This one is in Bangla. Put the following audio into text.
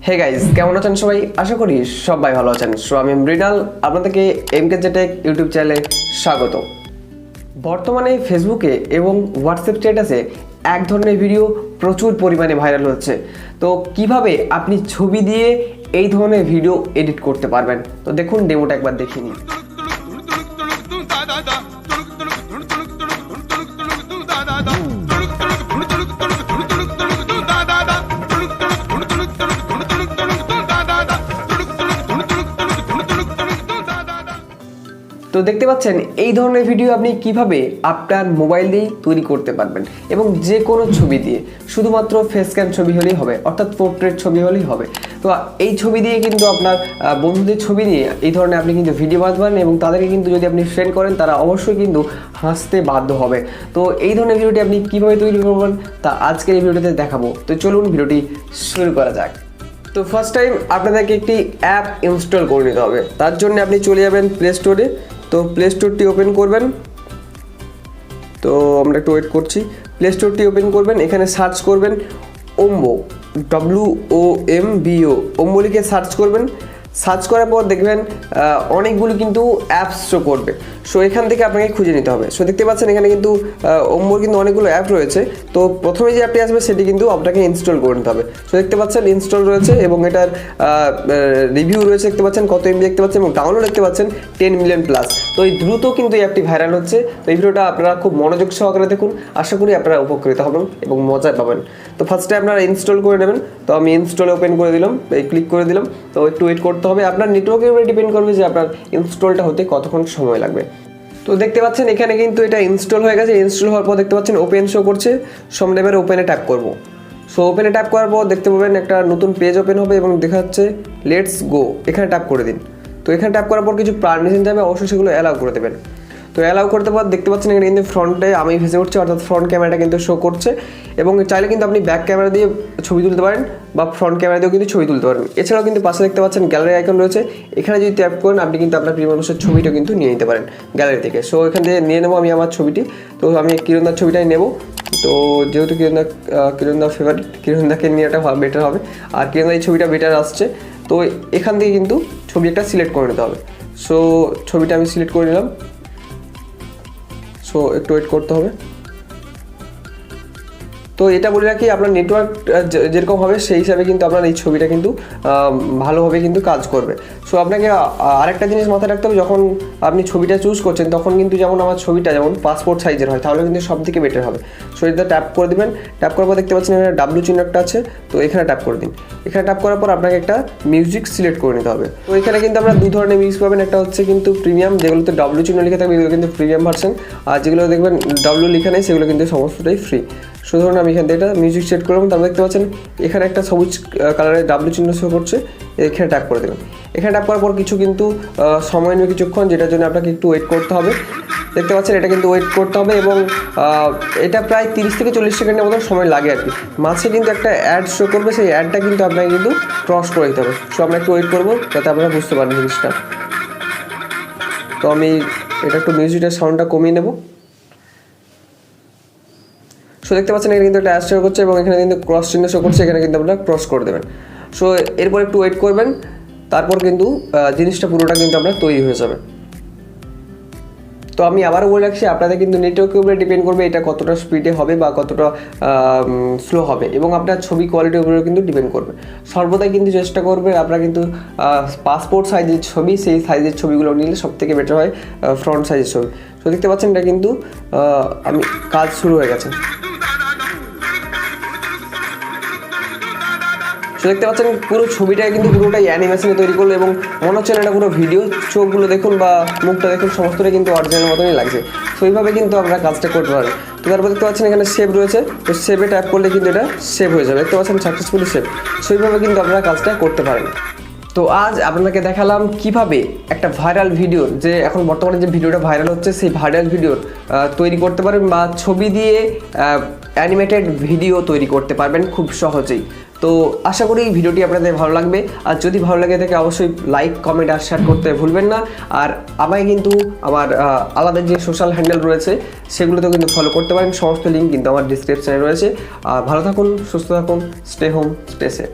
হে গাইজ, কেমন আছেন সবাই? আশা করি সবাই ভালো আছেন। সো আমি মৃণাল, আপনাদেরকে MKJTECH ইউটিউব চ্যানেলে স্বাগত। বর্তমানে ফেসবুকে এবং হোয়াটসঅ্যাপ স্ট্যাটাসে এক ধরনের ভিডিও প্রচুর পরিমাণে ভাইরাল হচ্ছে। তো কিভাবে আপনি ছবি দিয়ে এই ধরনের ভিডিও এডিট করতে পারবেন, তো দেখুন ডেমোটা একবার দেখে নিন। তো দেখতে পাচ্ছেন এই ধরনের ভিডিও আপনি কিভাবে আপনার মোবাইল দিয়ে তৈরি করতে পারবেন এবং যে কোনো ছবি দিয়ে, শুধুমাত্র ফেস স্ক্যান ছবি হলেই হবে, অর্থাৎ পোর্ট্রেট ছবি হলেই হবে। তো এই ছবি দিয়ে কিন্তু আপনার বন্ধুদের ছবি নিয়ে এই ধরনের আপনি কিন্তু ভিডিও বানাতে পারেন এবং তাদেরকে কিন্তু যদি আপনি সেন্ড করেন তারা অবশ্যই কিন্তু হাসতে বাধ্য হবে। তো এই ধরনের ভিডিওটি আপনি কীভাবে তৈরি করবেন তা আজকের এই ভিডিওতে দেখাবো। তো চলুন ভিডিওটি শুরু করা যাক। তো ফার্স্ট টাইম আপনাদেরকে একটি অ্যাপ ইনস্টল করে নিতে হবে। তার জন্য আপনি চলে যাবেন প্লে স্টোরে। তো প্লে স্টোরটি ওপেন করবেন। তো আমরা একটু ওয়েট করছি। প্লে স্টোরটি ওপেন করবেন, এখানে সার্চ করবেন ওম্বো, WOMBO, ওম্বো লিখে সার্চ করবেন। সার্চ করার পর দেখবেন অনেকগুলো কিন্তু অ্যাপস শো করবে। সো এখান থেকে আপনাকে খুঁজে নিতে হবে। সো দেখতে পাচ্ছেন এখানে কিন্তু ওম্বোর কিন্তু অনেকগুলো অ্যাপ রয়েছে। তো প্রথমে যে অ্যাপটি আসবে সেটি কিন্তু আপনাকে ইনস্টল করে নিতে হবে। সো দেখতে পাচ্ছেন ইনস্টল রয়েছে এবং এটার রিভিউ রয়েছে, দেখতে পাচ্ছেন কত MB দেখতে পাচ্ছেন এবং ডাউনলোড দেখতে পাচ্ছেন 10 মিলিয়ন প্লাস। তো এই দ্রুত কিন্তু এই অ্যাপটি ভাইরাল হচ্ছে। তো এই ভিডিওটা আপনারা খুব মনোযোগ সহকারে দেখুন, আশা করি আপনারা উপকৃত হবেন এবং মজা পাবেন। তো ফার্স্টে আপনারা ইনস্টল করে নেবেন। তো আমি ইনস্টলে ওপেন করে দিলাম, এই ক্লিক করে দিলাম। তো একটু ওয়েট করতে হবে, আপনার নেটওয়ার্কের উপরে ডিপেন্ড করবে যে আপনার ইনস্টলটা হতে কতক্ষণ সময় লাগবে। তো দেখতে পাচ্ছেন এখানে কিন্তু এটা ইনস্টল হয়ে গেছে। ইনস্টল হওয়ার পর দেখতে পাচ্ছেন ওপেন শো করছে। সামনে এবার ওপেনে ট্যাপ করব। সো ওপেনে ট্যাপ করার পর দেখতে পাবেন একটা নতুন পেজ ওপেন হবে এবং দেখা যাচ্ছে লেটস গো, এখানে ট্যাপ করে দিন। তো এখানে ট্যাপ করার পর কিছু পারমিশন যাবে, অবশ্যই সেগুলো অ্যালাউ করে দেবেন। তো অ্যালাউ করতে পর দেখতে পাচ্ছেন এখানে কিন্তু ফ্রন্টে আমি ভেসে উঠছে, অর্থাৎ ফ্রন্ট ক্যামেরাটা কিন্তু শো করছে এবং চাইলে কিন্তু আপনি ব্যাক ক্যামেরা দিয়ে ছবি তুলতে পারেন বা ফ্রন্ট ক্যামেরা দিয়েও কিন্তু ছবি তুলতে পারেন। এছাড়াও কিন্তু পাশে দেখতে পাচ্ছেন গ্যালারি আইকন রয়েছে, এখানে যদি ট্যাপ করেন আপনি কিন্তু আপনার প্রিয় মানুষের ছবিটা কিন্তু নিয়ে নিতে পারেন গ্যালারি থেকে। সো এখান থেকে নিয়ে নেবো আমি আমার ছবিটি। তো আমি কিরণদার ছবিটাই নেব। তো যেহেতু কিরণদা ফেভারিট, কিরণদাকে নিয়ে এটা বেটার হবে, আর কিরণদা এই ছবিটা বেটার আসছে। তো এখান থেকে কিন্তু ছবি একটা সিলেক্ট করে নিতে হবে। সো ছবিটা আমি সিলেক্ট করে নিলাম। সো একটু ওয়েট করতে হবে। তো এটা বলে রাখি, আপনার নেটওয়ার্ক যেরকম হবে সেই হিসাবে কিন্তু আপনার এই ছবিটা কিন্তু ভালোভাবে কিন্তু কাজ করবে। সো আপনাকে আরেকটা জিনিস মাথায় রাখতে হবে, যখন আপনি ছবিটা চুজ করছেন তখন কিন্তু যেমন আমার ছবিটা যেমন পাসপোর্ট সাইজের হয়, তাহলে কিন্তু সব থেকে বেটার হবে। সো এটা ট্যাপ করে দেবেন। ট্যাপ করার পর দেখতে পাচ্ছেন এখানে W চিহ্ন একটা আছে, তো এখানে ট্যাপ করে দিন। এখানে ট্যাপ করার পর আপনাকে একটা মিউজিক সিলেক্ট করে নিতে হবে। তো এখানে কিন্তু আমরা দু ধরনের মিউজিক পাবেন, একটা হচ্ছে কিন্তু প্রিমিয়াম, যেগুলোতে W চিহ্ন লিখে থাকবে এগুলো কিন্তু প্রিমিয়াম ভার্সন, আর যেগুলো দেখবেন W লেখা নেই সেগুলো কিন্তু সমস্তটাই ফ্রি। সো ধরুন আমি এখান থেকে একটা মিউজিক সেট করলাম, তারপর দেখতে পাচ্ছেন এখানে একটা সবুজ কালারের W চিহ্ন শো করছে, এখানে ট্যাপ করে দেবেন। এখানে ট্যাপ করার পর কিছু কিন্তু সময় নেবে কিছুক্ষণ, যেটার জন্য আপনাকে একটু ওয়েট করতে হবে। দেখতে পাচ্ছেন এটা কিন্তু ওয়েট করতে হবে এবং এটা প্রায় 30 থেকে 40 সেকেন্ডের মতো সময় লাগে আর কি। মাঝে কিন্তু একটা অ্যাড শো করবে, সেই অ্যাডটা কিন্তু আপনাকে কিন্তু ক্রস করে দিতে হবে। সো আমরা একটু ওয়েট করবো যাতে আপনারা বুঝতে পারেন জিনিসটা। তো আমি এটা একটু মিউজিকের সাউন্ডটা কমিয়ে নেব। সো দেখতে পাচ্ছেন এখানে কিন্তু একটা অ্যাড শো করছে এবং এখানে কিন্তু ক্রস চিহ্ন শো করছে, এখানে কিন্তু আপনারা ক্রস করে দেবেন। সো এরপর একটু ওয়েট করবেন, তারপর কিন্তু জিনিসটা পুরোটা কিন্তু আপনার তৈরি হয়ে যাবে। তো আমি আবারও বলে রাখছি, আপনাদের কিন্তু নেটওয়ার্কের উপরে ডিপেন্ড করবে এটা কতটা স্পিডে হবে বা কতটা স্লো হবে, এবং আপনার ছবি কোয়ালিটির উপরেও কিন্তু ডিপেন্ড করবে। সর্বদাই কিন্তু চেষ্টা করবে আপনারা কিন্তু পাসপোর্ট সাইজের ছবি, সেই সাইজের ছবিগুলো নিলে সব থেকে বেটার হয় ফ্রন্ট সাইজের ছবি। তো দেখতে পাচ্ছেন এটা কিন্তু আমি কাজ শুরু হয়ে গেছে। দেখতে পাচ্ছেন পুরো ছবিটাই কিন্তু পুরোটাই অ্যানিমেশনে তৈরি করলো এবং মনে হচ্ছে এটা পুরো ভিডিও। চোখগুলো দেখুন বা মুখটা দেখুন, সমস্তটাই কিন্তু অরিজিনাল মতনই লাগছে। তো এইভাবে কিন্তু আমরা কাজটা করতে পারি। তো তারপর দেখতে পাচ্ছেন এখানে সেভ রয়েছে, তো সেভে ট্যাপ করলে কিন্তু এটা সেভ হয়ে যাবে। দেখতে পাচ্ছেন সাকসেসফুলি সেভ। সো এইভাবে কিন্তু আপনারা কাজটা করতে পারেন। তো আজ আপনাদেরকে দেখালাম কিভাবে একটা ভাইরাল ভিডিও, যে এখন বর্তমানে যে ভিডিওটা ভাইরাল হচ্ছে সেই ভাইরাল ভিডিওর তৈরি করতে পারেন বা ছবি দিয়ে অ্যানিমেটেড ভিডিও তৈরি করতে পারবেন খুব সহজেই। তো আশা করি এই ভিডিওটি আপনাদের ভালো লাগবে, আর যদি ভালো লাগে থাকে অবশ্যই লাইক, কমেন্ট আর শেয়ার করতে ভুলবেন না। আর আমায় কিন্তু আমার আলাদা যে সোশ্যাল হ্যান্ডেল রয়েছে সেগুলোতেও কিন্তু ফলো করতে পারেন, সমস্ত লিঙ্ক কিন্তু আমার ডিসক্রিপশানে রয়েছে। আর ভালো থাকুন, সুস্থ থাকুন, স্টে হোম, স্টে সেফ।